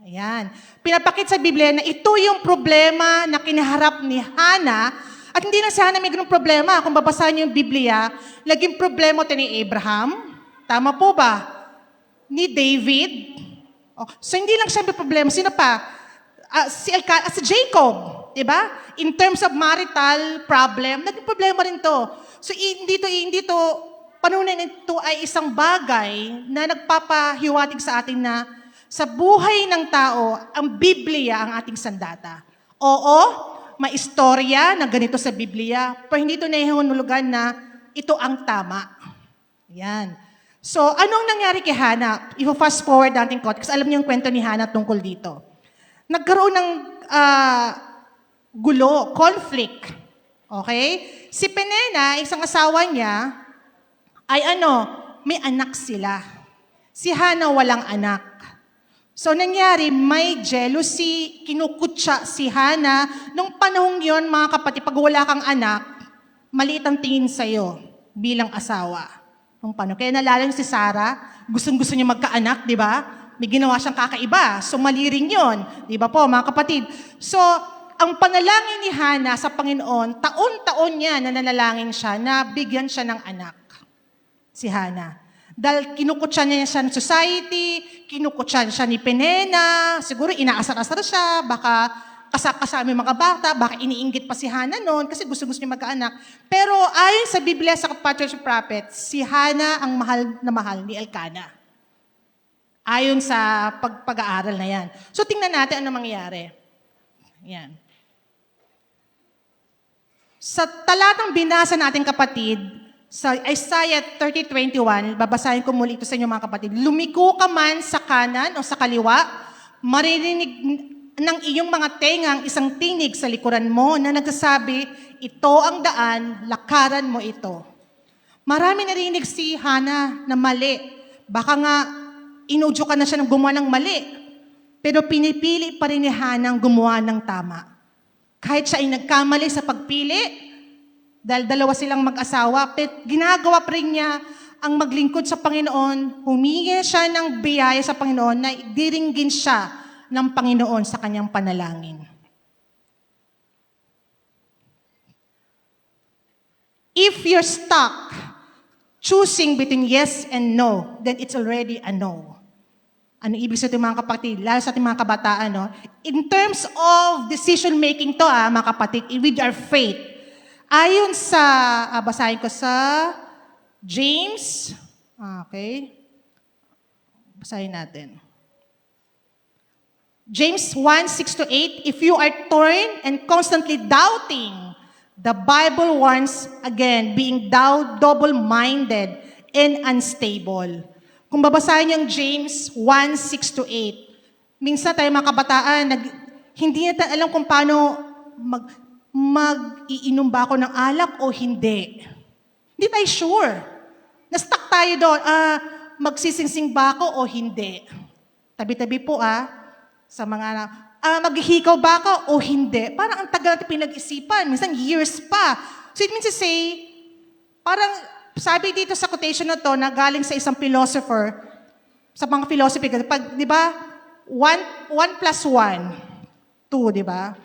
Ayan. Pinapakit sa Biblia na ito yung problema na kinaharap ni Hana. At hindi na si Hana may ganung problema. Kung babasahin niyo yung Biblia, naging problema ito ni Abraham. Tama po ba? Ni David. Oh, so hindi lang siya may problema. Sino pa? Si Jacob. Diba? In terms of marital problem, naging problema rin to. So hindi to, panunan ito ay isang bagay na nagpapahiwatig sa atin na sa buhay ng tao, ang Biblia ang ating sandata. Oo, may istorya na ganito sa Biblia, pero hindi ito nahihunulugan na ito ang tama. Yan. So, anong nangyari kay Hana? I-fast forward natin konti, kasi alam niyo yung kwento ni Hana tungkol dito. Nagkaroon ng gulo, conflict. Okay? Si Penina, isang asawa niya, ay may anak sila. Si Hana walang anak. So nangyari, may jealousy, kinukutsa si Hana. Nung panahong yon, mga kapatid, pag wala kang anak, maliit ang tingin sa'yo bilang asawa. Nung paano? Kaya nalala niyo si Sarah, gustong-gusto niya magkaanak, di ba? May ginawa siyang kakaiba. So mali rin yun. Di ba po, mga kapatid? So, ang panalangin ni Hana sa Panginoon, taon-taon niya na nanalangin siya na bigyan siya ng anak. Si Hana. Dahil kinukutsa niya siya ng society, kinukutsa siya ni Penina, siguro inaasar-asar siya, baka kasama yung mga bata, baka iniinggit pa si Hana noon kasi gusto-gusto niya magkaanak. Pero ayon sa Biblia sa Patriarch of Prophets, si Hana ang mahal ni Elkanah. Ayon sa pag-aaral na yan. So tingnan natin ano mangyayari. Yan. Sa talatang binasa natin kapatid, sa Isaiah 30:21, babasahin ko muli ito sa inyo mga kapatid. Lumiko ka man sa kanan o sa kaliwa, maririnig ng iyong mga tengang isang tinig sa likuran mo na nagsasabi, ito ang daan, lakaran mo ito. Marami narinig si Hana na mali. Baka nga inudyo ka na siya ng gumawa ng mali. Pero pinipili pa rin ni Hana ang gumawa ng tama. Kahit siya ay nagkamali sa pagpili, dahil dalawa silang mag-asawa, ginagawa pa rin niya ang maglingkod sa Panginoon, humingi siya ng biyaya sa Panginoon na diringgin siya ng Panginoon sa kanyang panalangin. If you're stuck choosing between yes and no, then it's already a no. Ano ibig sabihin mga kapatid? Lalo sa ating mga kabataan, no? In terms of decision-making to, mga kapatid, with our faith, ayon sa, basahin ko sa James, okay, basahin natin. James 1:6-8, if you are torn and constantly doubting, the Bible warns again, being double-minded and unstable. Kung babasahin yung James 1:6-8, minsan tayo mga kabataan, hindi natin alam kung paano mag-iinom ba ako ng alak o hindi. Hindi tayo sure. Na-stuck tayo doon, magsisingsing ba ako o hindi. Tabi-tabi po sa mga, maghihikaw ba ako o hindi. Parang ang tagal natin pinag-isipan, minsan years pa. So it means to say, parang sabi dito sa quotation na to, na galing sa isang philosopher, sa mga philosophy, pag, di ba, 1 plus 1, 2, di ba?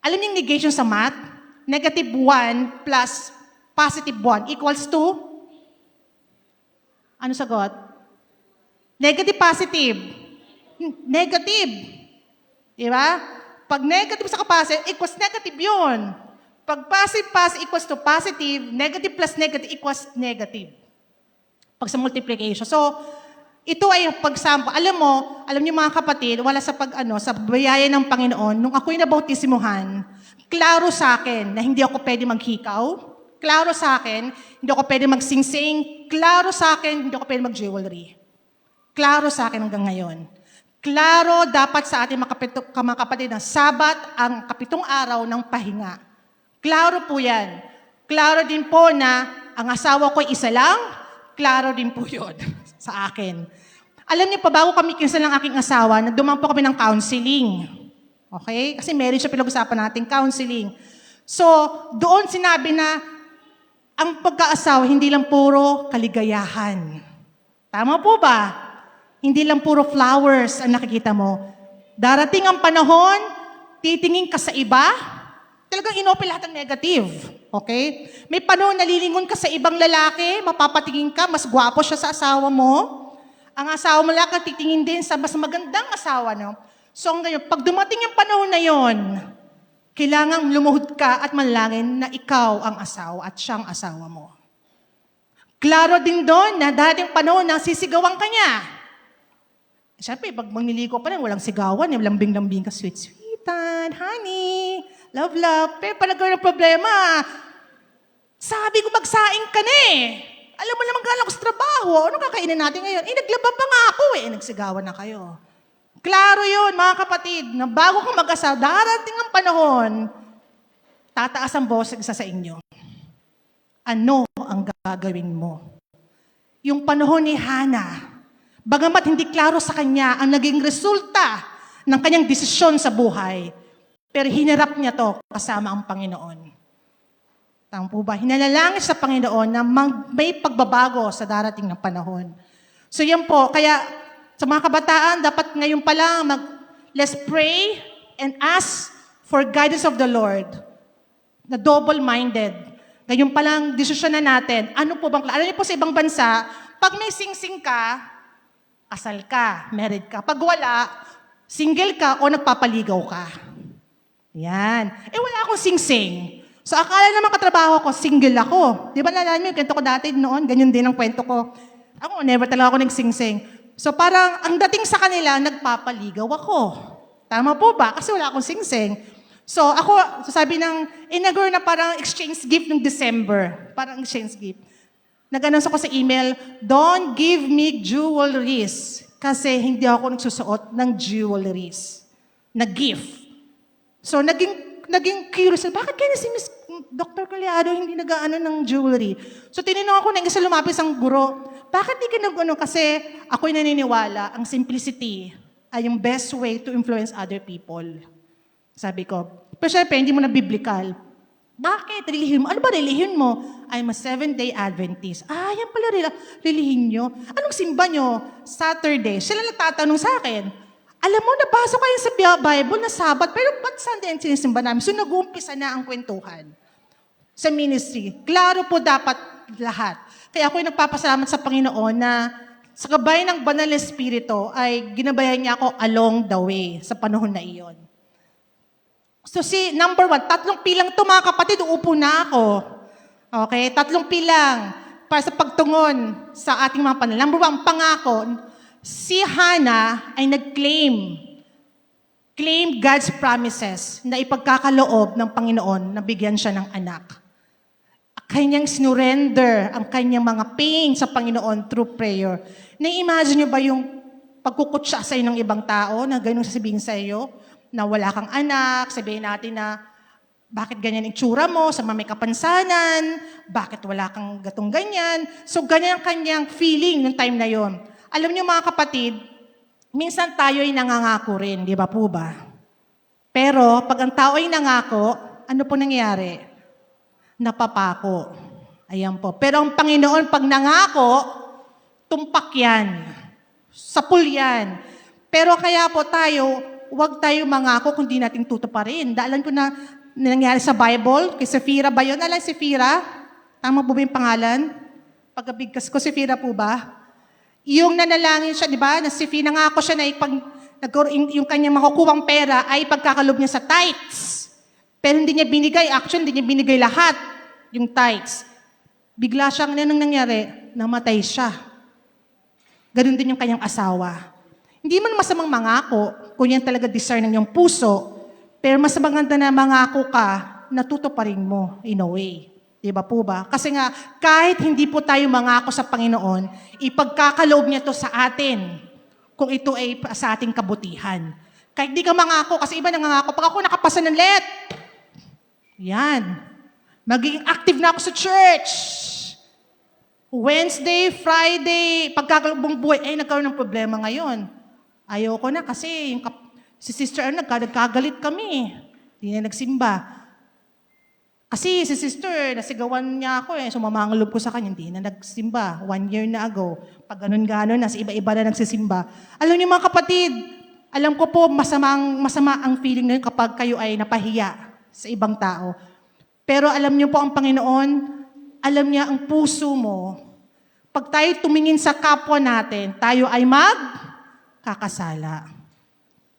Alam niyo yung negation sa math? Negative 1 plus positive 1 equals to? Ano sagot? Negative, positive. Negative. Di ba? Pag negative sa positive, equals negative yun. Pag positive equals to positive, negative plus negative equals negative. Pag sa multiplication. So, ito ay pag-sample. Alam niyo mga kapatid, wala sa sa biyaya ng Panginoon, nung ako'y nabautismuhan, klaro sa akin na hindi ako pwede maghikaw, klaro sa akin, hindi ako pwede magsingsing, klaro sa akin, hindi ako pwede mag-jewelry. Klaro sa akin hanggang ngayon. Klaro dapat sa ating mga kapatid na Sabat ang 7 araw ng pahinga. Klaro po yan. Klaro din po na ang asawa ko isa lang, klaro din po yun sa akin. Alam niyo pa, bago kami kinasal ng aking asawa, nagdumaan po kami ng counseling. Okay? Kasi meron siya pinag-usapan natin, counseling. So, doon sinabi na, ang pagkaasawa, hindi lang puro kaligayahan. Tama po ba? Hindi lang puro flowers ang nakikita mo. Darating ang panahon, titingin ka sa iba, talagang inopen lahat ng negative. Okay? May panahon nalilingon ka sa ibang lalaki, mapapatingin ka, mas gwapo siya sa asawa mo. Ang asawa mo lang titingin din sa mas magandang asawa, no? So ngayon, pag dumating yung panahon na yon, kailangang lumuhod ka at manalangin na ikaw ang asawa at siyang asawa mo. Klaro din doon na dating panahon na sisigawan ka niya. Siyempre, pag mangliliko pa rin, walang sigawan, lambing-lambing ka, sweet-sweetan, honey, love-love. Pero pag nagkaroon ng problema, sabi ko magsaing ka na eh. Alam mo naman galang ko sa trabaho, ano kakainin natin ngayon? Naglaba pa nga ako eh. Nagsigawan na kayo. Klaro yun, mga kapatid, na bago kang mag-asawa, darating ang panahon, tataas ang boses isa sa inyo. Ano ang gagawin mo? Yung panahon ni Hannah, bagamat hindi klaro sa kanya ang naging resulta ng kanyang desisyon sa buhay, pero hinarap niya to kasama ang Panginoon. Tama po ba? Hinanalangin sa Panginoon na may pagbabago sa darating na panahon. So yan po, kaya sa mga kabataan, dapat ngayon pa lang let's pray and ask for guidance of the Lord. Na double-minded. Ngayon pa lang, desisyon na natin. Ano po bang, alam niyo po sa ibang bansa, pag may sing-sing ka, kasal ka, married ka. Pag wala, single ka o nagpapaligaw ka. Yan. Wala akong sing-sing. So akala naman katrabaho ko, single ako. Di ba nalala niyo, kwento ko dati noon, ganyan din ang kwento ko. Ako, never talaga ako nagsing-sing. So parang, ang dating sa kanila, nagpapaligaw ako. Tama po ba? Kasi wala akong sing-sing. So ako, sabi ng, inagor na parang exchange gift ng December. Parang exchange gift. Nag-announce ako sa email, don't give me jewelries. Kasi hindi ako nagsusuot ng jewelries. Na gift. So naging curious, bakit kaya si Miss Dr. Collado hindi nag-ano ng jewelry? So tinanong ako ng isa lumapit ang guro, bakit di ka nag-ano? Kasi ako'y naniniwala, ang simplicity ay yung best way to influence other people. Sabi ko, pero syempre, hindi mo na biblical. Bakit? Relihiyon mo. Ano ba relihiyon mo? I'm a 7-day Adventist. Yan pala relihiyon nyo. Anong simba nyo? Saturday. Sila nagtatanong sa akin, alam mo, nabasa kayo sa Bible na Sabat, pero ba't Sunday ang sinisimba namin? So nag-uumpisa na ang kwentuhan sa ministry. Klaro po dapat lahat. Kaya ako'y nagpapasalamat sa Panginoon na sa gabay ng Banal na Espiritu ay ginabayan niya ako along the way sa panahon na iyon. So number 1, 3 pilang to mga kapatid, uupo na ako. Okay, 3 pilang para sa pagtungon sa ating mga panal. Number 1, pangako. Si Hannah ay claim God's promises na ipagkakaloob ng Panginoon na bigyan siya ng anak. Kanyang sinurrender ang kanyang mga pain sa Panginoon through prayer. Na-imagine nyo ba yung pagkukutsa sa ng ibang tao na ganun sasabihin sa iyo? Na wala kang anak, sabihin natin na bakit ganyan ang itsura mo, sa may kapansanan, bakit wala kang gatong ganyan. So ganyan ang kanyang feeling noong time na yon. Alam niyo mga kapatid, minsan tayo ay nangangako rin, di ba po ba? Pero pag ang tao ay nangako, ano po nangyayari? Napapako. Ayan po. Pero ang Panginoon, pag nangako, tumpak yan. Sapul yan. Pero kaya po tayo, huwag tayo mangako kung di natin tutuparin. Daalan ko na nangyari sa Bible, kay Sefira ba yun? Alam Sefira? Tama po ba yung pangalan? Pagkabigkas ko, Sefira po ba? Yung nanalangin siya, di ba? Na Sefira, nangako siya na yung kanyang makukuwang pera ay pagkakalob niya sa tithes. Pero hindi niya binigay. Actually, hindi niya binigay lahat yung tithes. Bigla siyang, anong nangyari? Namatay siya. Ganun din yung kanyang asawa. Hindi man masamang mangako, kung yan talaga desire ng iyong puso, pero mas maganda na mangako ka, natutuparin mo in a way. Di ba po ba? Kasi nga, kahit hindi po tayo mangako sa Panginoon, ipagkakaloob niya to sa atin kung ito ay sa ating kabutihan. Kahit di ka mangako, kasi iba nangangako, pag ako nakapasa ng let, yan. Magiging active na ako sa church. Wednesday, Friday, pagkakalubong buhay, nagkaroon ng problema ngayon. Ayoko na kasi si Sister nagkagalit kami. Hindi na nagsimba. Kasi si Sister, nasigawan niya ako sumamangalob ko sa kanya, hindi na nagsimba. 1 year na ago. Pag ganun-ganon na, sa iba-iba na nagsisimba. Alam niyo mga kapatid, Alam ko po, masama ang feeling ngayon kapag kayo ay napahiya sa ibang tao. Pero alam niyo po ang Panginoon, alam niya ang puso mo. Pag tayo tumingin sa kapwa natin, tayo ay magkakasala.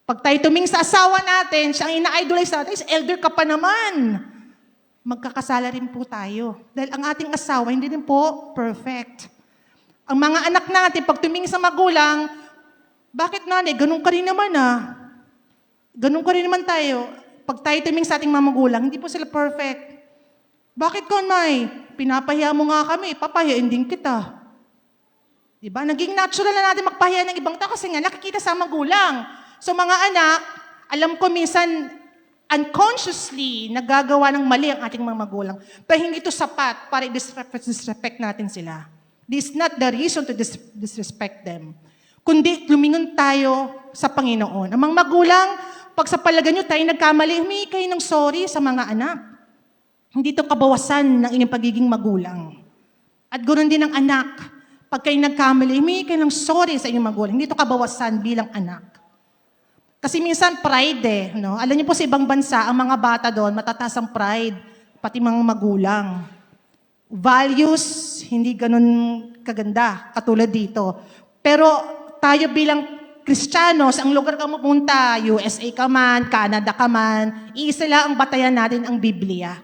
Pag tayo tumingin sa asawa natin, siya ang ina-idolize natin, is elder ka pa naman. Magkakasala rin po tayo. Dahil ang ating asawa, hindi rin po perfect. Ang mga anak natin, pag tumingin sa magulang, bakit nanay, ganun ka rin naman Ganun ka rin naman tayo. Pag tayo tumingin sa ating mga magulang, hindi po sila perfect. Bakit ka, Nay? Pinapahiya mo nga kami, papahiyain din kita. Diba? Naging natural na natin magpahiya ng ibang tao kasi nga nakikita sa magulang. So mga anak, alam ko minsan unconsciously nagagawa ng mali ang ating mga magulang. Pero hindi ito sapat para i-disrespect natin sila. This is not the reason to disrespect them. Kundi lumingon tayo sa Panginoon. Ang mga magulang, pag sa palagay nyo tayo nagkamali, humingi kayo ng sorry sa mga anak. Hindi ito kabawasan ng inyong pagiging magulang. At ganoon din ang anak. Pag kayo nagkamali, humingi kayo ng sorry sa inyong magulang. Hindi ito kabawasan bilang anak. Kasi minsan pride no? Alam niyo po sa ibang bansa, ang mga bata doon, matataas ang pride, pati mga magulang. Values, hindi ganun kaganda, katulad dito. Pero tayo bilang Kristiyanos, ang lugar ka mapunta, USA ka man, Canada ka man, iisa lang ang batayan natin ang Biblia.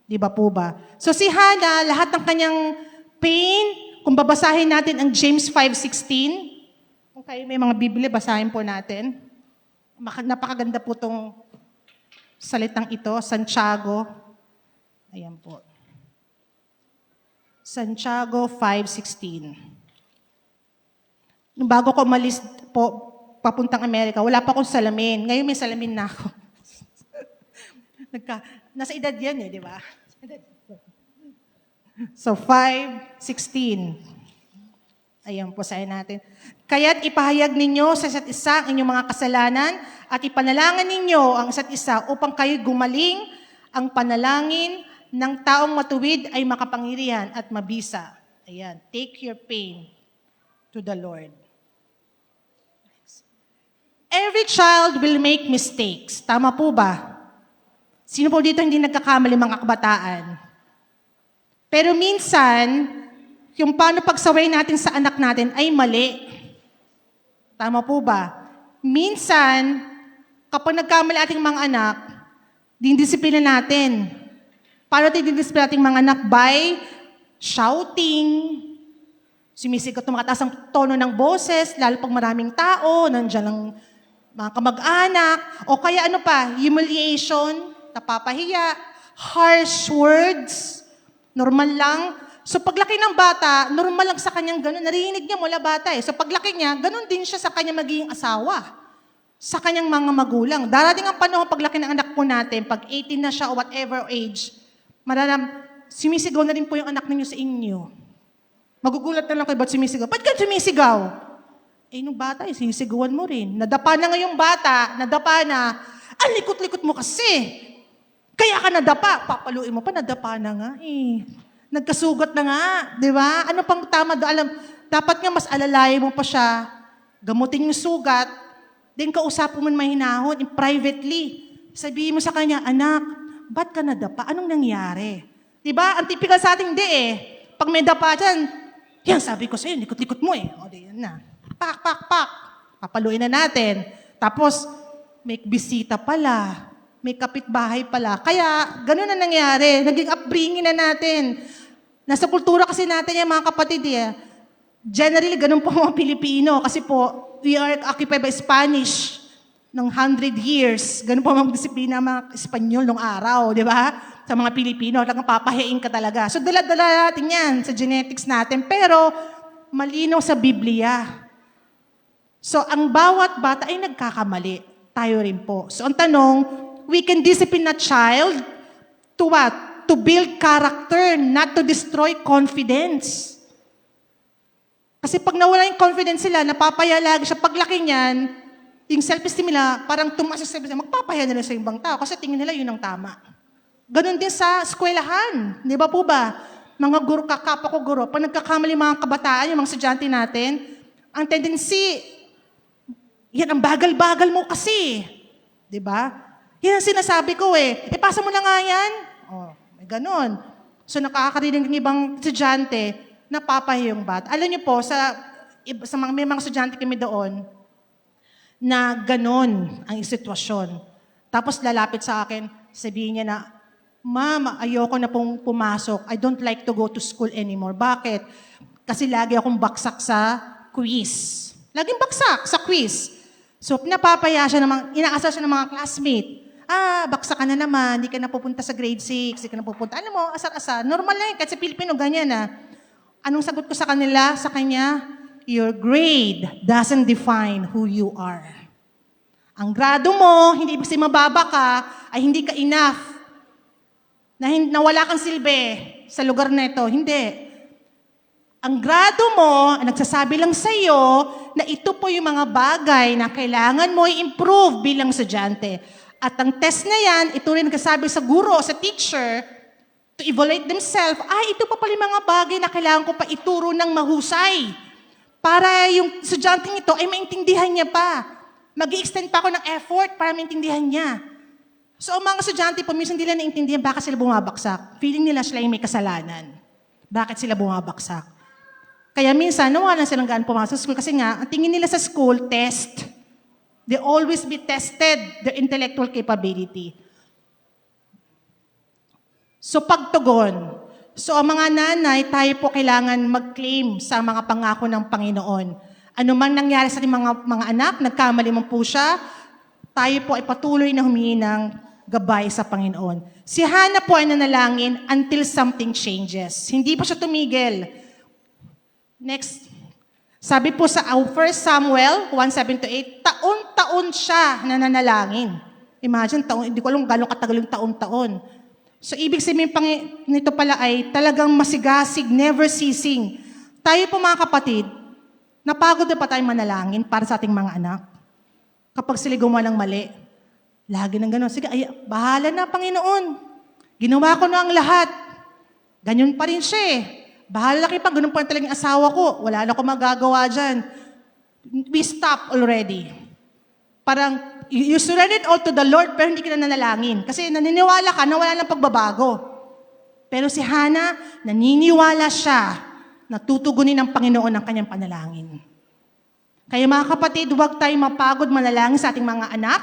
Di ba po ba? So si Hannah, lahat ng kanyang pain, kung babasahin natin ang James 5:16, kung kayo may mga Biblia, basahin po natin. Napakaganda po itong salitang ito, Santiago. Ayan po. Santiago 5:16. Nung bago ko umalis po, papuntang Amerika, wala pa akong salamin. Ngayon may salamin na ako. Nasa edad yan di ba? So, 5:16. Ayan po, sayin natin. Kaya't ipahayag ninyo sa isa't isa ang inyong mga kasalanan at ipanalangin ninyo ang isa't isa upang kayo gumaling. Ang panalangin ng taong matuwid ay makapangyarihan at mabisa. Ayan, take your pain to the Lord. Every child will make mistakes. Tama po ba? Sino po dito hindi nagkakamali mga kabataan? Pero minsan, yung paano pagsaway natin sa anak natin ay mali. Tama po ba? Minsan, kapag nagkamali ating mga anak, dindisiplina natin. Paano tayo dindisiplina ating mga anak? By shouting, sumisikat, tumataas ang tono ng boses, lalo pag maraming tao, nandiyan lang mga kamag-anak, o kaya ano pa, humiliation, napapahiya, harsh words, normal lang. So paglaki ng bata, normal lang sa kanyang ganun, narinig niya mula bata So paglaki niya, ganun din siya sa kanyang magiging asawa, sa kanyang mga magulang. Darating ang panahon, paglaki ng anak po natin, pag 18 na siya o whatever age, sumisigaw na rin po yung anak ninyo sa inyo. Magugulat na lang kayo, ba't sumisigaw? Ba't ka sumisigaw? Nung bata, sinisigawan mo rin. Nadapa na ngayong bata, nadapa na, ang likot-likot mo kasi. Kaya ka nadapa, papaluin mo pa, nadapa na nga Nagkasugat na nga, di ba? Ano pang tama doon? Dapat nga mas alalayan mo pa siya, gamutin yung sugat, then kausapin mo mahinahon, privately. Sabihin mo sa kanya, anak, ba't ka nadapa? Anong nangyari? Di ba? Ang typical sa ating Pag may dapa dyan, yan, sabi ko sa'yo, likot-likot mo O, di yan na. Pak, pak, pak. Papaluin na natin. Tapos, may bisita pala. May kapitbahay pala. Kaya, ganun na nangyari. Naging upbringing na natin. Nasa kultura kasi natin yan, mga kapatid. Generally, ganun po mga Pilipino. Kasi po, we are occupied by Spanish ng 100 years. Ganun po mga disiplina mga Espanyol nung araw, di ba? Sa mga Pilipino, talagang papahiin ka talaga. So, dala-dala natin yan sa genetics natin. Pero, malinaw sa Biblia. So, ang bawat bata ay nagkakamali. Tayo rin po. So, ang tanong, we can discipline a child to what? To build character, not to destroy confidence. Kasi pag nawala yung confidence sila, napapaya lagi siya. Paglaki niyan, yung self-esteem nila, parang tumaas sa self-esteem, magpapaya nila sa ibang tao kasi tingin nila yun ang tama. Ganon din sa eskwelahan. Di ba po ba? Mga guro, kakapa ko guro, pag nagkakamali mga kabataan, yung mga estudyante natin, ang tendency, Yan, ang bagal-bagal mo kasi. Di ba? Yan ang sinasabi ko eh. Pasa mo na nga yan. Oh, may ganun. So nakakarinig ng ibang estudyante, napapahiyong bata. Alam niyo po, may mga estudyante kami doon, na ganun ang sitwasyon. Tapos lalapit sa akin, sabihin niya na, Ma'am, ayoko na pong pumasok. I don't like to go to school anymore. Bakit? Kasi lagi akong baksak sa quiz. Laging baksak sa quiz. So, pinapapaya siya inaasar siya ng mga classmate. Baksak ka na naman, hindi ka na pupunta sa grade 6, hindi ka na pupunta. Alam mo, asar-asar. Normal lang, kasi Pilipino, ganyan na. Anong sagot ko sa kanya? Your grade doesn't define who you are. Ang grado mo, hindi ibig sabihin mababa ka, ay hindi ka enough. Na wala kang silbi sa lugar na ito. Hindi. Ang grado mo, nagsasabi lang sa iyo na ito po yung mga bagay na kailangan mo i-improve bilang estudyante. At ang test na yan, ito rin nagsasabi sa guro, sa teacher, to evaluate themselves, ito pa pala yung mga bagay na kailangan ko pa ituro ng mahusay. Para yung estudyanteng ito ay maintindihan niya pa. Mag-i-extend pa ako ng effort para maintindihan niya. So, ang mga estudyante po, minsan nila naintindihan bakit sila bumabaksak. Feeling nila sila yung may kasalanan. Bakit sila bumabaksak? Kaya minsan, nawalan silang gaan pumasok sa school kasi nga, ang tingin nila sa school, test. They always be tested, their intellectual capability. So, pagtugon. So, ang mga nanay, tayo po kailangan mag-claim sa mga pangako ng Panginoon. Ano man nangyari sa ating mga anak, nagkamali man po siya, tayo po ay patuloy na humingi ng gabay sa Panginoon. Si Hannah po ay nanalangin until something changes. Hindi pa siya tumigil. Next. Sabi po sa 1 Samuel 1:7-8, taon-taon siya nananalangin. Imagine, hindi ko alam gano'ng katagal yung taon-taon. So, ibig sabihin nito pala ay talagang masigasig, never ceasing. Tayo po mga kapatid, napagod na pa tayong manalangin para sa ating mga anak. Kapag sila gumawa ng mali, lagi nang gano'n. Sige, bahala na, Panginoon. Ginawa ko na ang lahat. Ganyan pa rin siya eh. Bahala kayo pa, ganun pa rin talagang asawa ko. Wala na akong magagawa dyan. We stop already. Parang, you surrender it all to the Lord, pero hindi ka na nanalangin. Kasi naniniwala ka na wala nang pagbabago. Pero si Hannah, naniniwala siya na tutugunin ng Panginoon ang kanyang panalangin. Kaya mga kapatid, huwag tayong mapagod manalangin sa ating mga anak,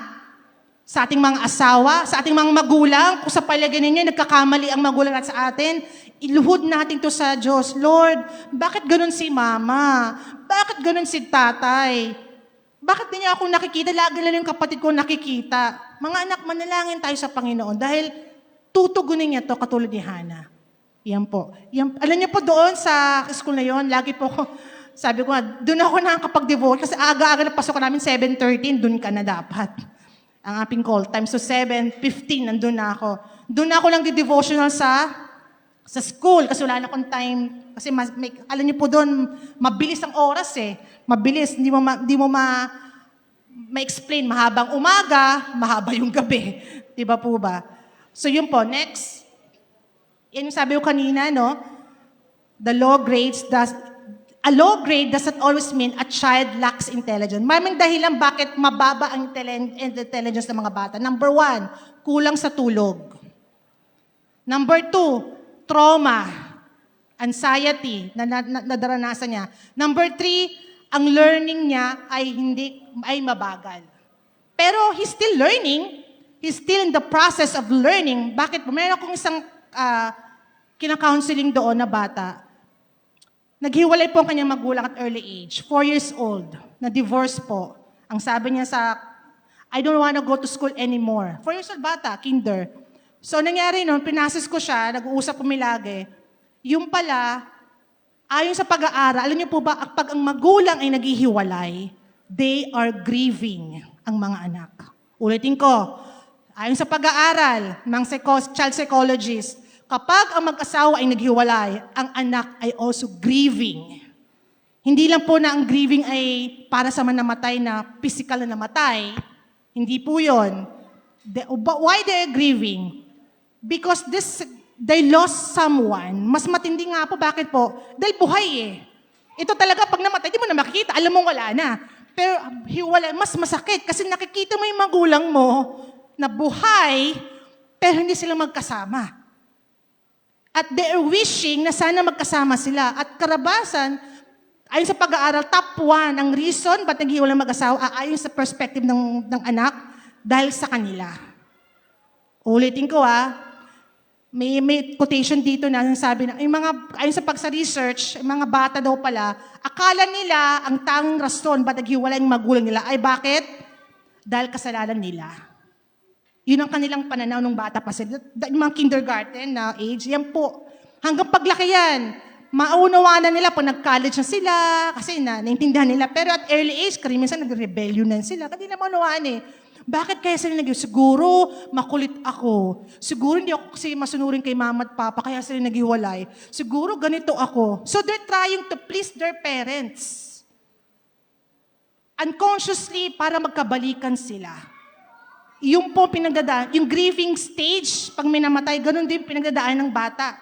sa ating mga asawa, sa ating mga magulang. Kung sa palagay ninyo, nagkakamali ang magulang at sa atin, iluhod natin to sa Diyos. Lord, bakit ganun si mama? Bakit ganun si tatay? Bakit di niya ako nakikita? Lagi lang yung kapatid ko nakikita. Mga anak, manalangin tayo sa Panginoon dahil tutugunin niya to katulad ni Hannah. Yan po. Alam niyo po doon sa school na yon, lagi po ko, sabi ko nga, doon ako nakakapag-devote kasi aga-aga na pasok namin 7:13, doon ka na dapat. Ang ating call time. So 7:15, nandun na ako. Doon na ako lang di-devotional sa school kasi wala na akong time. Kasi alam niyo po doon, mabilis ang oras eh. Mabilis, hindi mo ma-explain. Mahabang umaga, mahaba yung gabi. Di ba po ba? So yun po, next. Yan yung sabi ko kanina, no? A low grade doesn't always mean a child lacks intelligence. Maraming dahilan bakit mababa ang intelligence ng mga bata. Number 1, kulang sa tulog. Number 2, trauma, anxiety na nadaranasan niya. Number 3, ang learning niya ay mabagal. Pero he's still learning. He's still in the process of learning. Bakit? Meron akong isang kina-counseling doon na bata. Naghiwalay po ang kanyang magulang at early age. 4 years old. Na-divorce po. Ang sabi niya I don't wanna go to school anymore. 4 years old bata, kinder. So, nangyari nun, pinasis ko siya, nag-uusap kami lagi. Yung pala, ayon sa pag-aaral, alam niyo po ba, pag ang magulang ay naghihiwalay, they are grieving ang mga anak. Ulitin ko, ayon sa pag-aaral ng child psychologist, kapag ang mag-asawa ay naghiwalay, ang anak ay also grieving. Hindi lang po na ang grieving ay para sa namatay na physical na namatay. Hindi po yun. Why they're grieving? Because they lost someone. Mas matindi nga po. Bakit po? Dahil buhay eh. Ito talaga, pag namatay, di mo na makikita. Alam mo wala na. Pero hiwalay, mas masakit kasi nakikita mo yung magulang mo na buhay, pero hindi sila magkasama. At they're wishing na sana magkasama sila. At karabasan, ayon sa pag-aaral, top 1, ang reason ba't naghiwalay mag-asawa, ayon sa perspective ng anak, dahil sa kanila. Ulitin ko may quotation dito na sabi na, ayon sa research, yung mga bata daw pala, akala nila ang tanging rason ba't naghiwalay ang magulang nila ay bakit? Dahil kasalanan nila. Yun ang kanilang pananaw ng bata pa sila. Yung mga kindergarten na age, yan po. Hanggang paglaki yan, maunawa na nila pag nag-college na sila, kasi naintindihan nila. Pero at early age, minsan nag-rebellion na sila. Kasi nila maunawaan Bakit kaya sila siguro makulit ako. Siguro hindi ako kasi masunurin kay mama at papa, kaya sila naghiwalay. Siguro ganito ako. So they're trying to please their parents. Unconsciously, para magkabalikan sila. Yung po pinagdadaan, yung grieving stage, pag may namatay, ganun din pinagdadaan ng bata.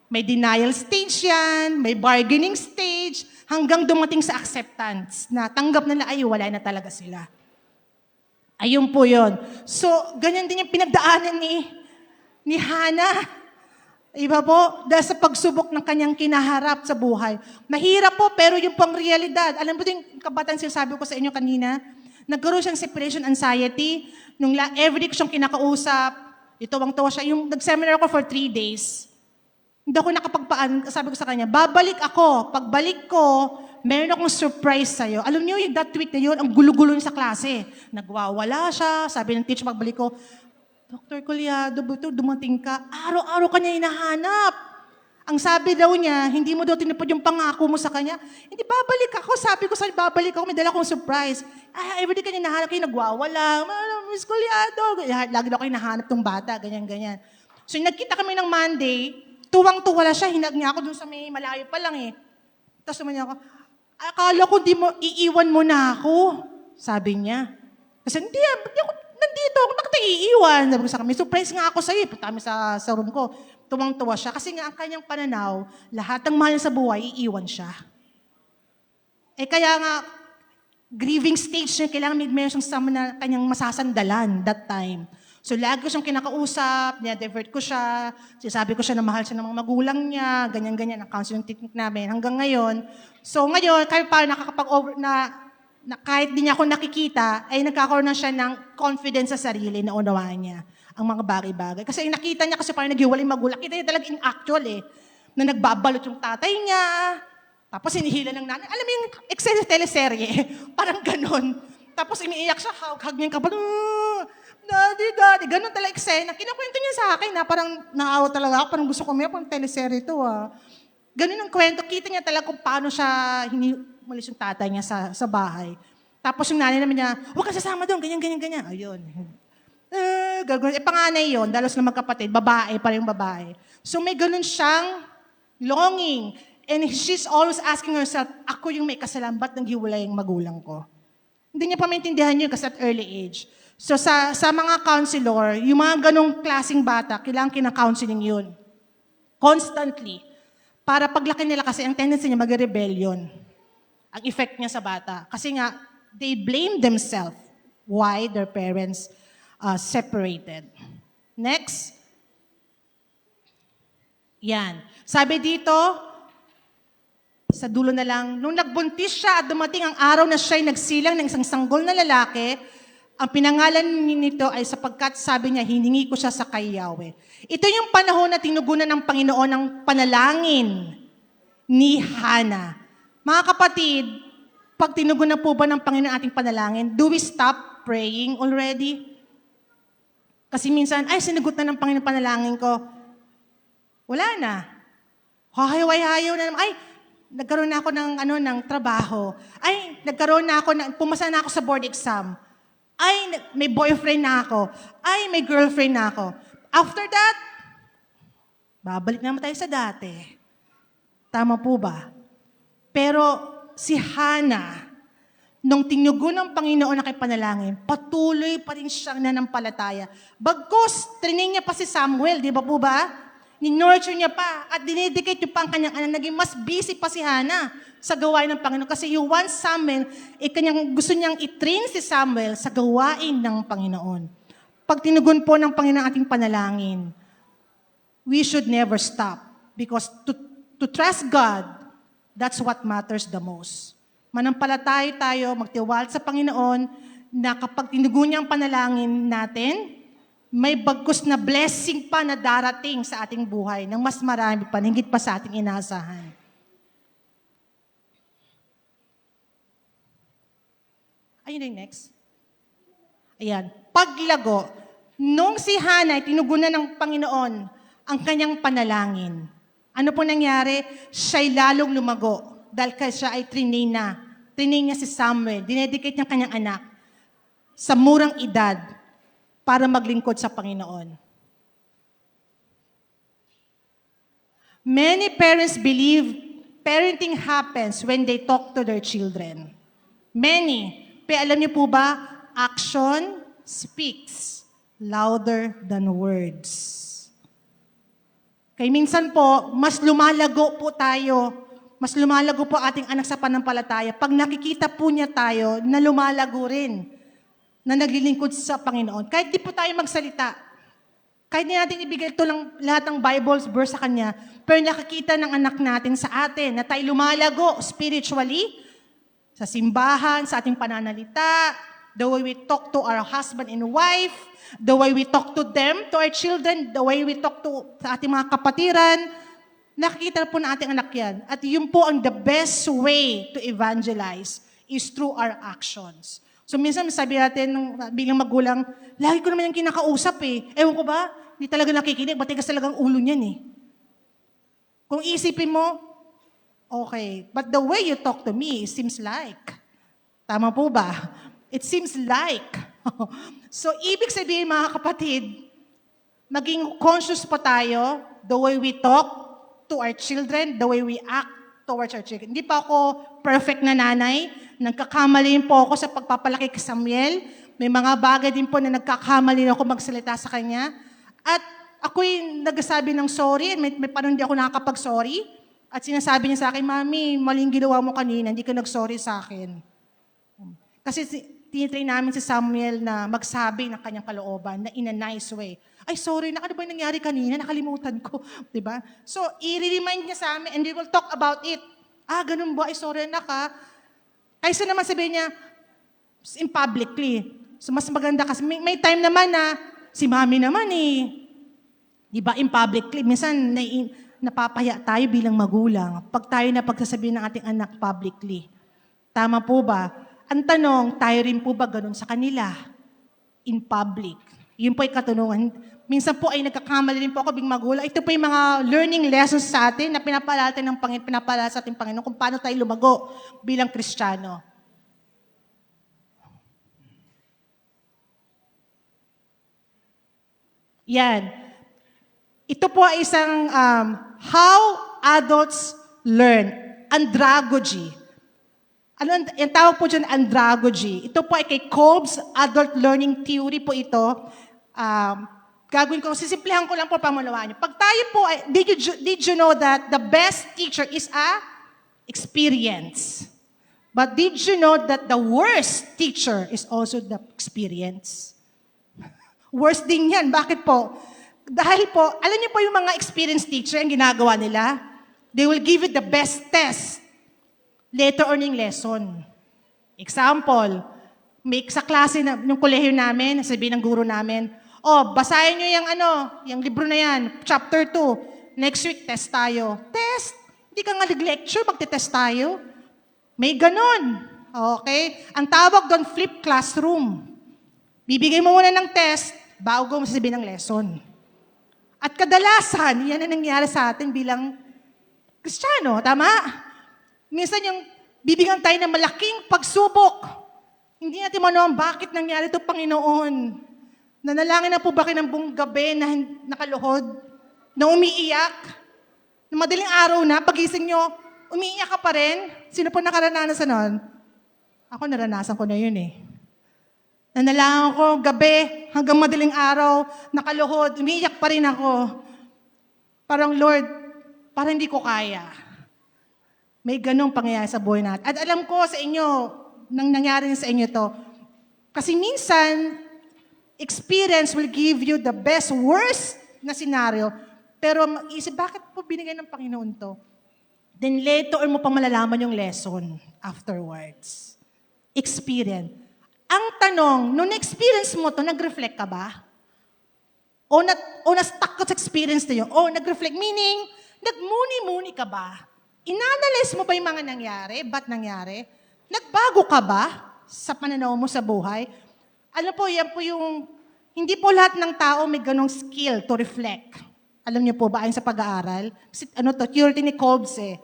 May denial stage yan, may bargaining stage, hanggang dumating sa acceptance na tanggap nila ay wala na talaga sila. Ayun po yun. So, ganyan din yung pinagdaanan ni Hannah. Iba po, dahil sa pagsubok ng kanyang kinaharap sa buhay. Mahirap po, pero yung pang realidad. Alam mo din, kabataan sinasabi ko sa inyo kanina, nagkaroon siyang separation anxiety. Everyday ko siyang kinakausap, tuwang-tuwa siya. Yung nag-seminar ako for 3 days. Hindi ako nakapagpaan. Sabi ko sa kanya, babalik ako. Pagbalik ko, meron akong surprise sa'yo. Alam niyo, yung that week na yun, ang gulo-gulo niya sa klase. Nagwawala siya. Sabi ng teacher, pagbalik ko, Dr. Collado, dumating ka. Araw-araw ka niya hinahanap. Ang sabi daw niya, hindi mo daw tinupad yung pangako mo sa kanya. Hindi, babalik ako. Sabi ko sa'yo, babalik ako. May dala akong surprise. Everyday ka niya hinahanap kayo, nagwawala. Miss Collado. Lagi daw kayo hinahanap tong bata, ganyan-ganyan. So, nagkita kami ng Monday, tuwang-tuwa siya, hinag niya ako dun sa may malayo pa lang Tapos naman niya ako, akala ko iiwan mo na ako. Sabi niya. Kasi hindi ako nandito, bakit tayo iiwan? Sabi ko sa kanya, surprise nga ako sa'yo. Punta kami sa room ko. Tuwang-tuwa siya. Kasi nga ang kanyang pananaw, lahat ng mahal sa buhay, iiwan siya. Kaya nga, grieving stage niya, kailangan meron siyang sama na kanyang masasandalan that time. So, lagi ko siyang kinakausap, divert ko siya, sinasabi ko siya na mahal siya ng mga magulang niya, ganyan-ganyan, ang counseling technique namin hanggang ngayon. So, ngayon, kahit pa na kahit di niya ako nakikita, ay nagkakaroon na siya ng confidence sa sarili na unawaan niya ang mga bagay-bagay. Kasi nakita niya kasi parang naghiwalay magulang, kita niya talaga in actual na nagbabalot yung tatay niya, tapos hinihila ng nanay. Alam mo yung Excel teleserye, parang ganon. Tapos umiiyak siya, hug niya yung kapal, Daddy, ganun talaga eksena. Kinakwento niya sa akin parang naawa talaga ako, parang gusto ko parang teleserye ito Ganun ang kwento, kita niya talaga kung paano siya hinimulis yung tatay niya sa bahay. Tapos yung nanay naman niya, huwag ka sasama doon, ganyan. Ayun. Gagawin. Panganay yun, dalos na magkapatid, babae, parang babae. So may ganun siyang longing. And she's always asking herself, ako yung may kasalanan, ba't naghiwalay yung magulang ko? Hindi niya pa maintindihan yun kasi at early age. So sa mga counselor, yung mga ganong klaseng bata, kailangan kina-counseling yun. Constantly. Para paglaki nila kasi ang tendency niya mag-rebellion. Ang effect niya sa bata. Kasi nga, they blame themselves why their parents separated. Next. Yan. Sabi dito, sa dulo na lang, nung nagbuntis siya at dumating ang araw na siya'y nagsilang ng isang sanggol na lalaki, ang pinangalan nito ay sapagkat sabi niya, hiningi ko siya sa kay Yahweh. Ito yung panahon na tinugunan ng Panginoon ng panalangin ni Hannah. Mga kapatid, pag tinugunan po ba ng Panginoon ating panalangin, do we stop praying already? Kasi minsan, sinagot na ng Panginoon panalangin ko. Wala na. Hahayaw na naman. Nagkaroon na ako ng trabaho. Nagkaroon na ako, pumasa na ako sa board exam. May boyfriend na ako. May girlfriend na ako. After that, babalik naman tayo sa dati. Tama po ba? Pero si Hannah, nung tinugon ng Panginoon na kay panalangin, patuloy pa rin siyang nanampalataya. Bagkus, training niya pa si Samuel, di ba po ba? Ni-nurture niya pa at dinedicate niya pa ang kanyang anak. Naging mas busy pa si Hannah. sa gawain ng Panginoon. Kasi you want Samuel, gusto niyang i-train si Samuel sa gawain ng Panginoon. Pag tinugon po ng Panginoon ang ating panalangin, we should never stop. Because to trust God, that's what matters the most. Manampalataya tayo, magtiwala sa Panginoon, na kapag tinugon niya ang panalangin natin, may bagkus na blessing pa na darating sa ating buhay ng mas marami pa, higit pa sa ating inaasahan. Ayun na yung next. Ayan. Paglago. Nung si Hannah ay tinugunan ng Panginoon ang kanyang panalangin, ano po nangyari? Siya'y lalong lumago dahil siya ay trinain na. Trinain niya si Samuel. Dinedicate niya kanyang anak sa murang edad para maglingkod sa Panginoon. Many parents believe parenting happens when they talk to their children. Many. Pero alam niyo po ba, action speaks louder than words. Kaya minsan po, mas lumalago po tayo. Mas lumalago po ating anak sa panampalataya. Pag nakikita po niya tayo, na lumalago rin, na naglilingkod sa Panginoon. Kahit di po tayo magsalita, kahit di natin ibigay ito lang lahat ng Bible verse sa Kanya, pero nakikita ng anak natin sa atin na tayo lumalago spiritually, sa simbahan, sa ating pananalita, the way we talk to our husband and wife, the way we talk to them, to our children, the way we talk to sa ating mga kapatiran, nakikita po ng ating anak yan. At yun po ang the best way to evangelize is through our actions. So minsan sabi natin bilang magulang, lagi ko naman yung kinakausap eh. Ewan ko ba, hindi talaga nakikinig, matigas talagang ulo niyan eh. Kung isipin mo, okay, but the way you talk to me, it seems like, tama po ba? It seems like. So ibig sabihin mga kapatid, maging conscious pa tayo, the way we talk to our children, the way we act towards our children. Hindi pa ako perfect na nanay. Nagkakamali po ako sa pagpapalaki kay Samuel. May mga bagay din po na nagkakamali ako magsalita sa kanya. At ako'y nagsasabi ng sorry. May parang hindi ako nakakapag-sorry. At sinasabi niya sa akin, Mami, maling ginawa mo kanina, hindi ka nag-sorry sa akin. Kasi tinitrain namin si Samuel na magsabi ng kanyang kalooban na in a nice way. Ay, sorry, ano ba yung nangyari kanina? Nakalimutan ko. Diba? So, i-remind niya sa amin and we will talk about it. Ah, ganun ba? Ay, sorry anak ha. Kaysa naman sabihin niya, in publicly. So, mas maganda kasi may time naman na si Mami naman eh. Diba? In publicly. Minsan, napapaya tayo bilang magulang pag tayo na pagsasabihin ng ating anak publicly. Tama po ba? Ang tanong, tayo rin po ba ganun sa kanila? In public. Yun po ay katanungan. Minsan po ay nagkakamali rin po ako bilang magulang. Ito po yung mga learning lessons sa atin na pinapaalala ng Panginoon, pinapaalala sa ating Panginoon kung paano tayo lumago bilang Kristiyano. Yan. Ito po ay isang how adults learn. Andragogy. Ano ang tawag po dyan, andragogy. Ito po ay kay Kolb's Adult Learning Theory po ito. Gagawin ko, sisimplihan ko lang po pamunawaan niyo. Pag tayo po, did you know that the best teacher is a experience? But did you know that the worst teacher is also the experience? Worst din yan. Bakit po? Dahil po, alam niyo po yung mga experienced teacher, ang ginagawa nila, they will give you the best test later on yung lesson. Example, may sa klase na, yung kolehiyo namin, sabihin ng guro namin, basahin nyo yung libro na yan, chapter 2. Next week, test tayo. Test? Hindi ka nga nag-lecture, magte-test tayo. May ganon. Okay? Ang tawag doon, flip classroom. Bibigay mo muna ng test, bago mo sasabihin ng lesson. At kadalasan, yan ang nangyari sa atin bilang Kristiyano, tama? Minsan yung bibigyan tayo ng malaking pagsubok. Hindi natin manoon bakit nangyari ito, Panginoon. Nanalangin na po ba kayo ng buong gabi na nakaluhod? Na umiiyak? Na madaling araw na, pagising nyo, umiiyak ka pa rin? Sino po nakaranasan nun? Ako naranasan ko na yun eh. Nanalangin ako gabi hanggang madaling araw, nakaluhod, umiiyak pa rin ako. Parang, Lord, parang hindi ko kaya. May ganong pangyayari sa buhay natin. At alam ko sa inyo, nang nangyari sa inyo to, kasi minsan, experience will give you the best, worst na scenario. Pero isip, bakit po binigay ng Panginoon to? Then later mo pang malalaman yung lesson afterwards. Experience. Ang tanong, nung experience mo to, nag-reflect ka ba? O na-stuck ka sa experience na yun? O nag-reflect, meaning, nagmuni-muni ka ba? Inanalyze mo ba yung mga nangyari? Ba't nangyari? Nagbago ka ba sa pananaw mo sa buhay? Alam po, yan po yung, hindi po lahat ng tao may ganong skill to reflect. Alam niyo po ba, ayon sa pag-aaral? Kasi, theory ni Kolb's eh.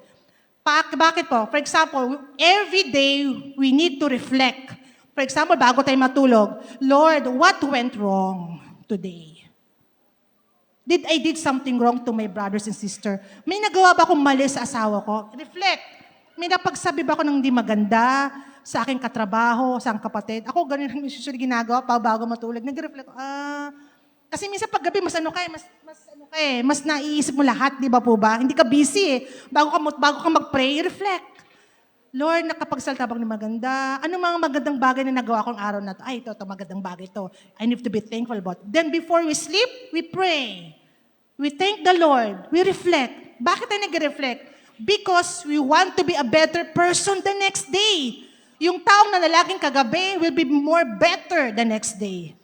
Bakit po? For example, every day we need to reflect. For example, bago tayo matulog, Lord, what went wrong today? I did something wrong to my brothers and sister? May nagawa ba akong mali sa asawa ko? Reflect. May napagsabi ba ako ng hindi maganda sa aking katrabaho, sa aking kapatid? Ako, ganun ang usually ginagawa bago matulog. Nag-reflect. Kasi minsan paggabi, mas naiisip mo lahat, di ba po ba? Hindi ka busy eh. Bago ka mag-pray, reflect. Lord, nakapagsalta bang ni maganda? Ano mga magandang bagay na nagawa kong araw na to? Ay, ito magandang bagay to. I need to be thankful about it. Then before we sleep, we pray. We thank the Lord. We reflect. Bakit tayo nag-reflect? Because we want to be a better person the next day. Yung taong nanalaging kagabi will be more better the next day.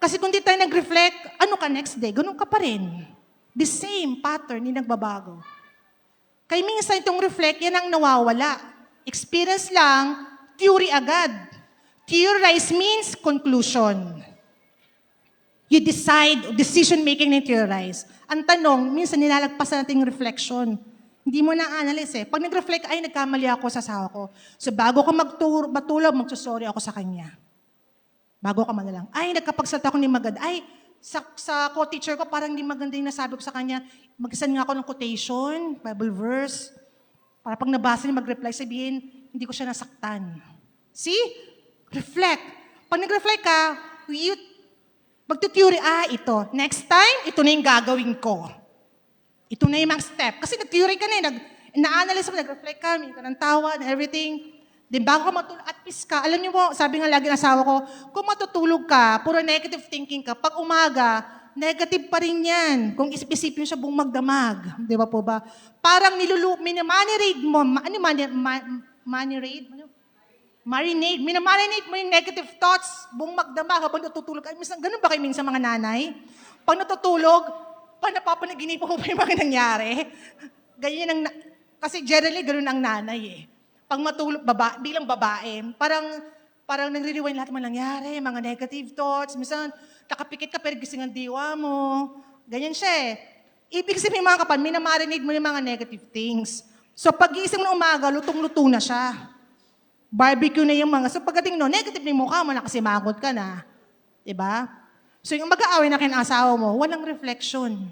Kasi kung di tayo nag-reflect, ano ka next day? Ganun ka pa rin. The same pattern, hindi nagbabago. Kaya minsan itong reflect, yan ang nawawala. Experience lang, theory agad. Theorize means conclusion. You decide, decision-making na theorize. Ang tanong, minsan nilalagpasan natin yung reflection. Hindi mo na-analyze eh. Pag nag-reflect, ay, nagkamali ako sa asawa ko. So bago ka matulog, magsusorry ako sa kanya. Bago ka man lang. Ay, nagkapagsalta ako ni maganda. Ay, sa co-teacher ko, parang hindi maganda yung nasabi ko sa kanya. Mag-isan nga ako ng quotation, Bible verse. Para pag nabasa niya, mag-reply, sabihin, hindi ko siya nasaktan. See? Reflect. Pag nag-reflect ka, magtutury, ito. Next time, ito na yung gagawin ko. Ito na yung mga step. Kasi nag-theory ka na na-analyze mo, nag-reflect ka, may ka ng tawa, and everything. Then bago ka matulog, at peace ka. Alam niyo po, sabi nga lagi ng asawa ko, kung matutulog ka, puro negative thinking ka, pag umaga, negative pa rin yan. Kung isip-isipin siya buong magdamag. Di ba po ba? Parang marinate mo. Marinate mo yung negative thoughts buong magdamag habang natutulog. Ay, minsan, ganun ba kayo minsan mga nanay? Pag natutulog, napapanaginipan mo pa yung mga nangyari. Ganyan kasi generally, ganun ang nanay eh. Pag matulog, bilang babae, parang nagre-rewind lahat ng mga nangyari, mga negative thoughts. Minsan, nakapikit ka pero gising ang diwa mo. Ganyan siya eh. Ibig sabihin mga kapal, minamarinate mo yung mga negative things. So pag-iisip mo ng umaga, lutong-luto na siya. Barbecue na yung mga. So pagdating no, negative na yung mukha mo na kasi makot ka na. Diba? So yung mag-aaway na kayo ng asawa mo, walang reflection.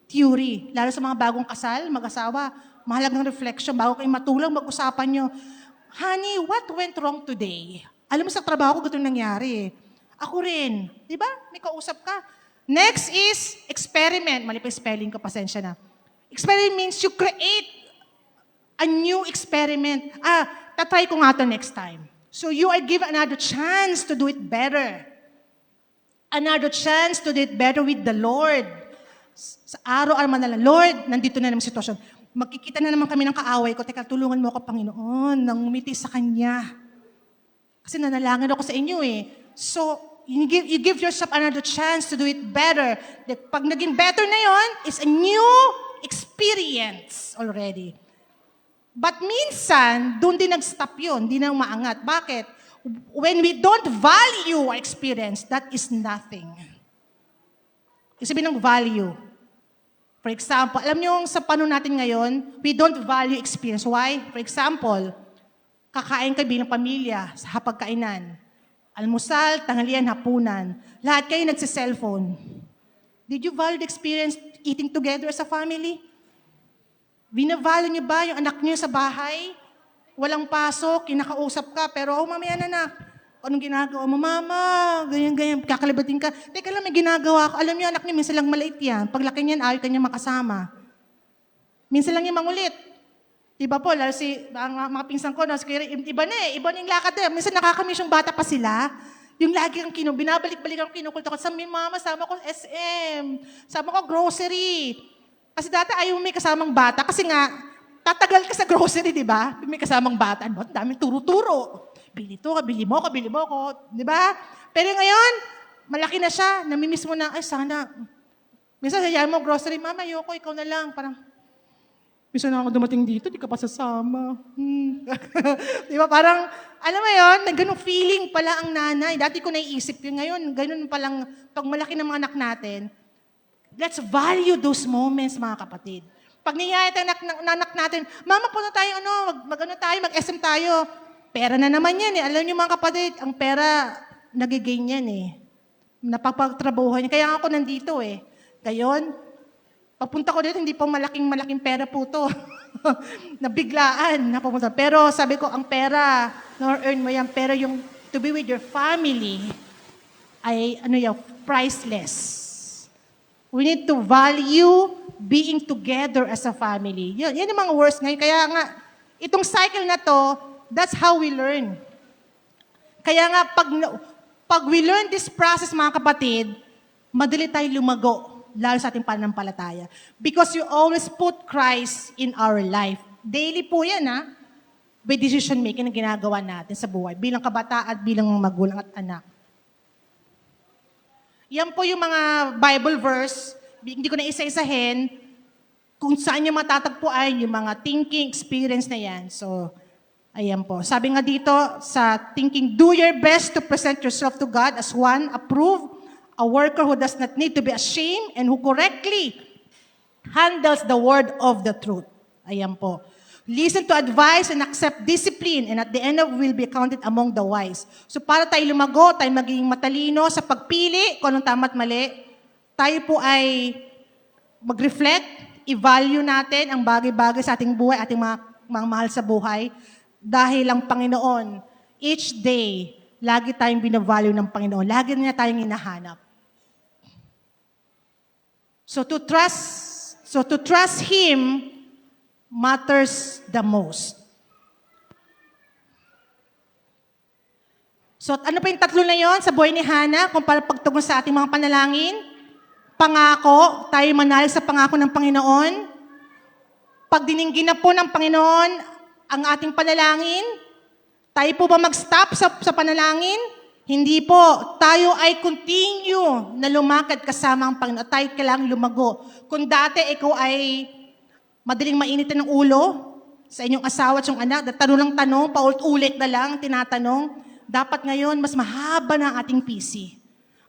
Theory. Lalo sa mga bagong kasal, mag-asawa, mahalagang reflection. Bago kayo matulog, mag-usapan nyo, honey, what went wrong today? Alam mo sa trabaho ko, ganito nangyari. Ako rin. Di ba? May kausap ka. Next is experiment. Mali pa spelling ko, pasensya na. Experiment means you create a new experiment. Tatry ko nga to next time. So you are given another chance to do it better. Another chance to do it better with the Lord. Sa araw-araw na lang, Lord, nandito na naman sitwasyon. Magkikita na naman kami ng kaaway ko. Teka, tulungan mo ako, Panginoon, nang umiti sa Kanya. Kasi nanalangin ako sa inyo eh. So, you give yourself another chance to do it better. Pag naging better na yon, is a new experience already. But minsan, doon din nag-stop yun. Di na umaangat. Bakit? When we don't value our experience, that is nothing. Ibig sabihin ng value. For example, alam niyo sa panahon natin ngayon, we don't value experience. Why? For example, kakain ka bilang pamilya sa hapagkainan. Almusal, tanghalian, hapunan. Lahat kayo nagsi-cellphone. Did you value the experience eating together as a family? Binavalue niyo ba yung anak niyo sa bahay? Walang pasok, kinakausap ka, pero mamaya na. Anong ginagawa mo? Mama, ganyan, kakalibatin ka. Teka lang, may ginagawa ako. Alam niyo, anak niyo, minsan lang maliit yan. Paglaki niyan, ayaw ka niya makasama. Minsan lang yung mangulit. Iba po, lalo mga pinsan ko, no, iba na eh, iba na yung lakad eh. Minsan nakakamiss yung bata pa sila. Yung lagi ang binabalik-balik ang kinukulto ko. Sabi, mama, sama ko SM. Sama ko grocery. Kasi dati ayaw may kasamang bata. Kasi nga, tatagal ka sa grocery, di ba? May kasamang bata. Ano, daming turo-turo. Bili to, bili mo ko. Di ba? Pero ngayon, malaki na siya. Namimiss mo na, ay sana. Minsan, hayaan mo grocery, mama, ayoko, ikaw na lang. Parang, minsan na ako dumating dito, di ka pa sasama. Di ba? Parang, alam mo yun, ganun feeling pala ang nanay. Dati ko naiisip yun. Ngayon, ganun palang, pag malaki ng mga anak natin, let's value those moments, mga kapatid. Pag niyaya tayo anak natin, mama, punta tayo, mag-SM tayo. Pera na naman yan eh. Alam niyo mga kapatid, ang pera, nagigain yan eh. Napapagtrabuhan niya. Kaya ako nandito eh. Gayon, papunta ko dito, hindi pa malaking pera po to. Nabiglaan, napapunta. Pero sabi ko, ang pera, na-earn mo yan, pero yung to be with your family, ay, priceless. We need to value being together as a family. Yan yung mga words ngayon. Kaya nga, itong cycle na to, that's how we learn. Kaya nga, pag we learn this process, mga kapatid, madali tayo lumago, lalo sa ating pananampalataya. Because you always put Christ in our life. Daily po yan, ha? By decision making na ginagawa natin sa buhay, bilang kabataan at bilang magulang at anak. Yan po yung mga Bible verse, hindi ko na isa-isahin, kung saan yung matatagpuan, yung mga thinking, experience na yan. So, ayan po. Sabi nga dito sa thinking, do your best to present yourself to God as one approved, a worker who does not need to be ashamed and who correctly handles the word of the truth. Ayan po. Listen to advice and accept discipline, and at the end of will be counted among the wise. So para tayo lumago, tayo maging matalino sa pagpili kung anong tama at mali, tayo po ay mag-reflect, i-value natin ang bagay-bagay sa ating buhay, ating mga mahal sa buhay, dahil ang Panginoon, each day, lagi tayong binavalue ng Panginoon. Lagi niya tayong hinahanap. So to trust Him matters the most. So ano pa yung tatlo na yon sa buhay ni Hannah kung para pagtugon sa ating mga panalangin? Pangako, tayo manalig sa pangako ng Panginoon. Pagdininggin na po ng Panginoon ang ating panalangin, tayo po ba mag-stop sa panalangin? Hindi po. Tayo ay continue na lumakad kasama ang Panginoon. Tayo kailangang lumago. Kung dati ikaw ay madaling mainitin ng ulo sa inyong asawa at yung anak, tanong, paulit-ulit na lang, tinatanong, dapat ngayon, mas mahaba na ang ating PC.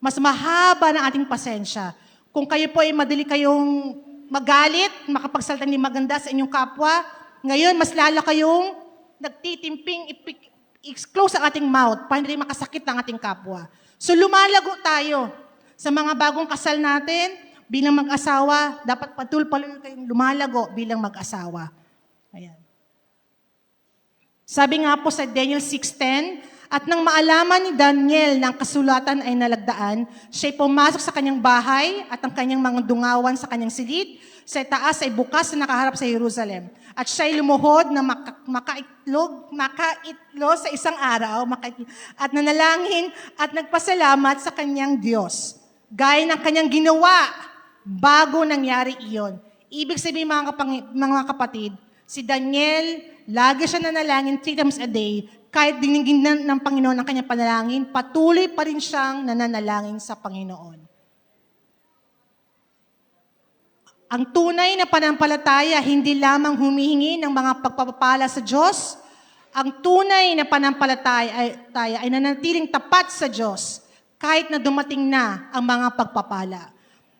Mas mahaba na ang ating pasensya. Kung kayo po ay madali kayong magalit, makapagsalita ni maganda sa inyong kapwa, ngayon, mas lalo kayong nagtitimping, i-close ang ating mouth para hindi makasakit ng ating kapwa. So lumalago tayo sa mga bagong kasal natin, bilang mag-asawa, dapat patuloy kayong lumalago bilang mag-asawa. Ayan. Sabi nga po sa Daniel 6:10, at nang maalaman ni Daniel ng kasulatan ay nalagdaan, siya'y pumasok sa kanyang bahay at ang kanyang mga dungawan sa kanyang silid, sa taas ay bukas na nakaharap sa Jerusalem. At siya'y lumuhod na makaitlog sa isang araw, at nanalangin at nagpasalamat sa kanyang Diyos. Gaya ng kanyang ginawa, bago nangyari iyon. Ibig sabihin mga kapatid, si Daniel, lagi siya nanalangin 3 times a day, kahit dinigin ng Panginoon ang kanyang panalangin, patuloy pa rin siyang nananalangin sa Panginoon. Ang tunay na panampalataya, hindi lamang humihingi ng mga pagpapala sa Diyos, ang tunay na panampalataya ay nanatiling tapat sa Diyos, kahit na dumating na ang mga pagpapala.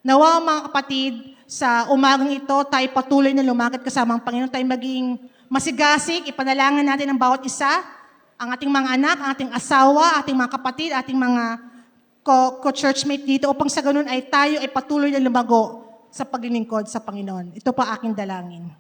Nawa mga kapatid, sa umagang ito, tayo patuloy na lumakad kasama ang Panginoon, tayo maging masigasig, ipanalangin natin ang bawat isa, ang ating mga anak, ang ating asawa, ating mga kapatid, ating mga co-churchmate dito, upang sa ganun ay tayo ay patuloy na lumago sa paglilingkod sa Panginoon. Ito pa aking dalangin.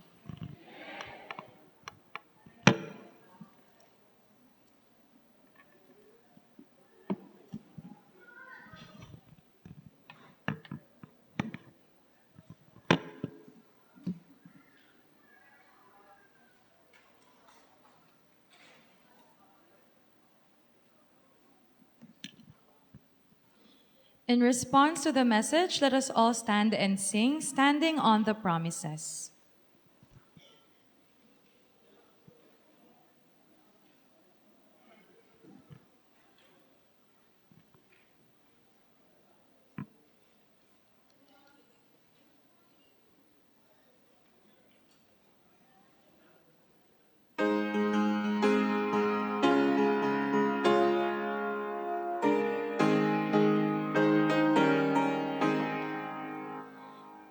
In response to the message, let us all stand and sing, Standing on the Promises.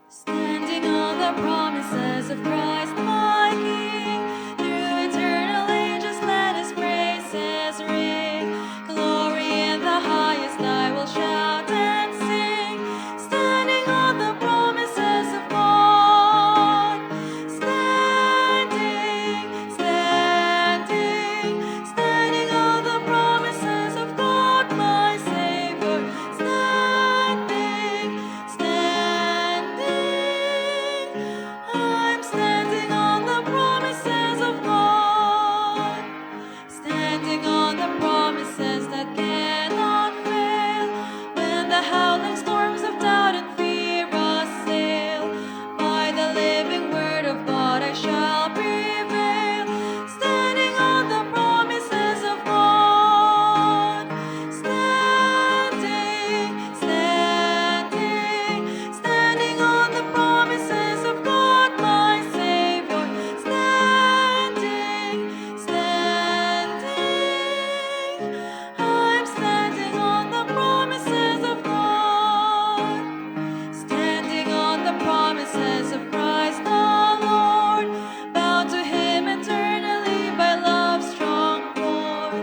Standing on the promises of Christ my King, through eternal ages let His praises ring. Glory in the highest I will shout and sing, standing on the promises of God. Standing, standing, standing on the promises of God my Savior. Standing, standing, I'm standing on the promises of God. Standing on the promises that cannot fail. When the howling storms of doubt and fear assail, by the living word of God I shall prevail. Standing on the promises of God. Standing, standing, standing on the promises of God my Savior. Standing, standing, I'm standing on the promises of God. Standing on the promises of Christ the Lord, bound to Him eternally by love's strong cord,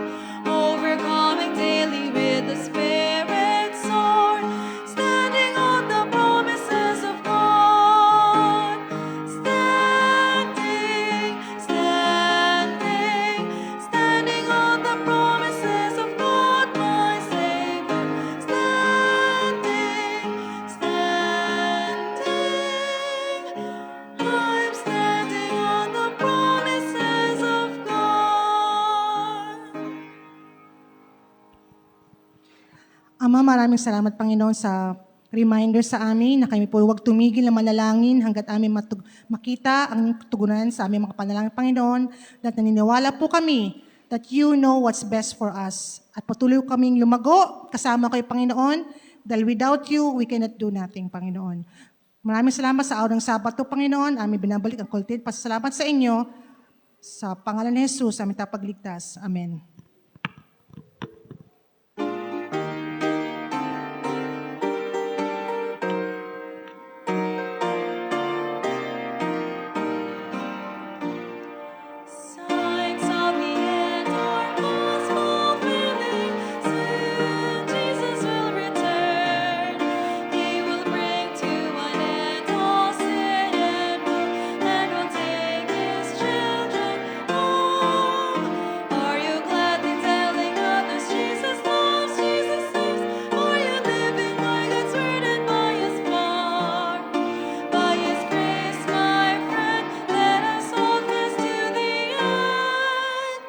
overcoming daily with the Spirit's sword. Standing on the promises of God. Standing, standing, standing on the promises of God my Savior. Standing, standing, I'm standing on the promises of God. Ama, maraming salamat, Panginoon, sa reminder sa amin na kami po huwag tumigil na manalangin hanggat amin makita ang tugunan sa aming mga panalangin, Panginoon, at naniniwala po kami that you know what's best for us. At patuloy kaming lumago kasama kayo, Panginoon, dahil without you, we cannot do nothing, Panginoon. Maraming salamat sa araw ng Sabato, Panginoon. Aming binabalik ang kultit. Pasasalamat sa inyo. Sa pangalan ni Jesus, aming tapagligtas. Amen. Signs of the end are fast fulfilling. Soon Jesus will return. He will bring to an end all sin and woe, and will take His children home. Are you gladly telling others Jesus loves, Jesus saves? Are you living by God's word and by His power? By His grace, my friend, let us hold fast to the end,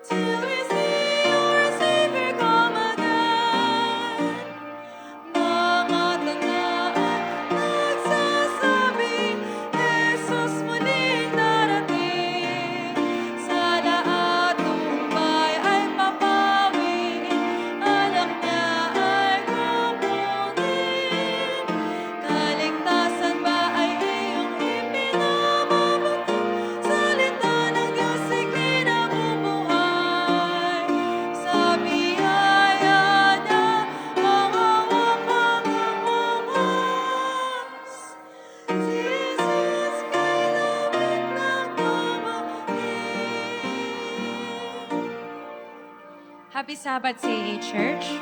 till we see our Savior come again. Mga tandaan, nagsasabi, Jesus muling darating. Sa lahat tumbay ay papawin, anak niya ay kukunin. Kaligtasan ba ay iyong ipinamabuti? Salita ng Diyos ika'y nabubuhay. Sa biyaya niya, ang hawak hanggang wakas. Jesus kay langit nagdumating. Happy Sabbath, CAA Church.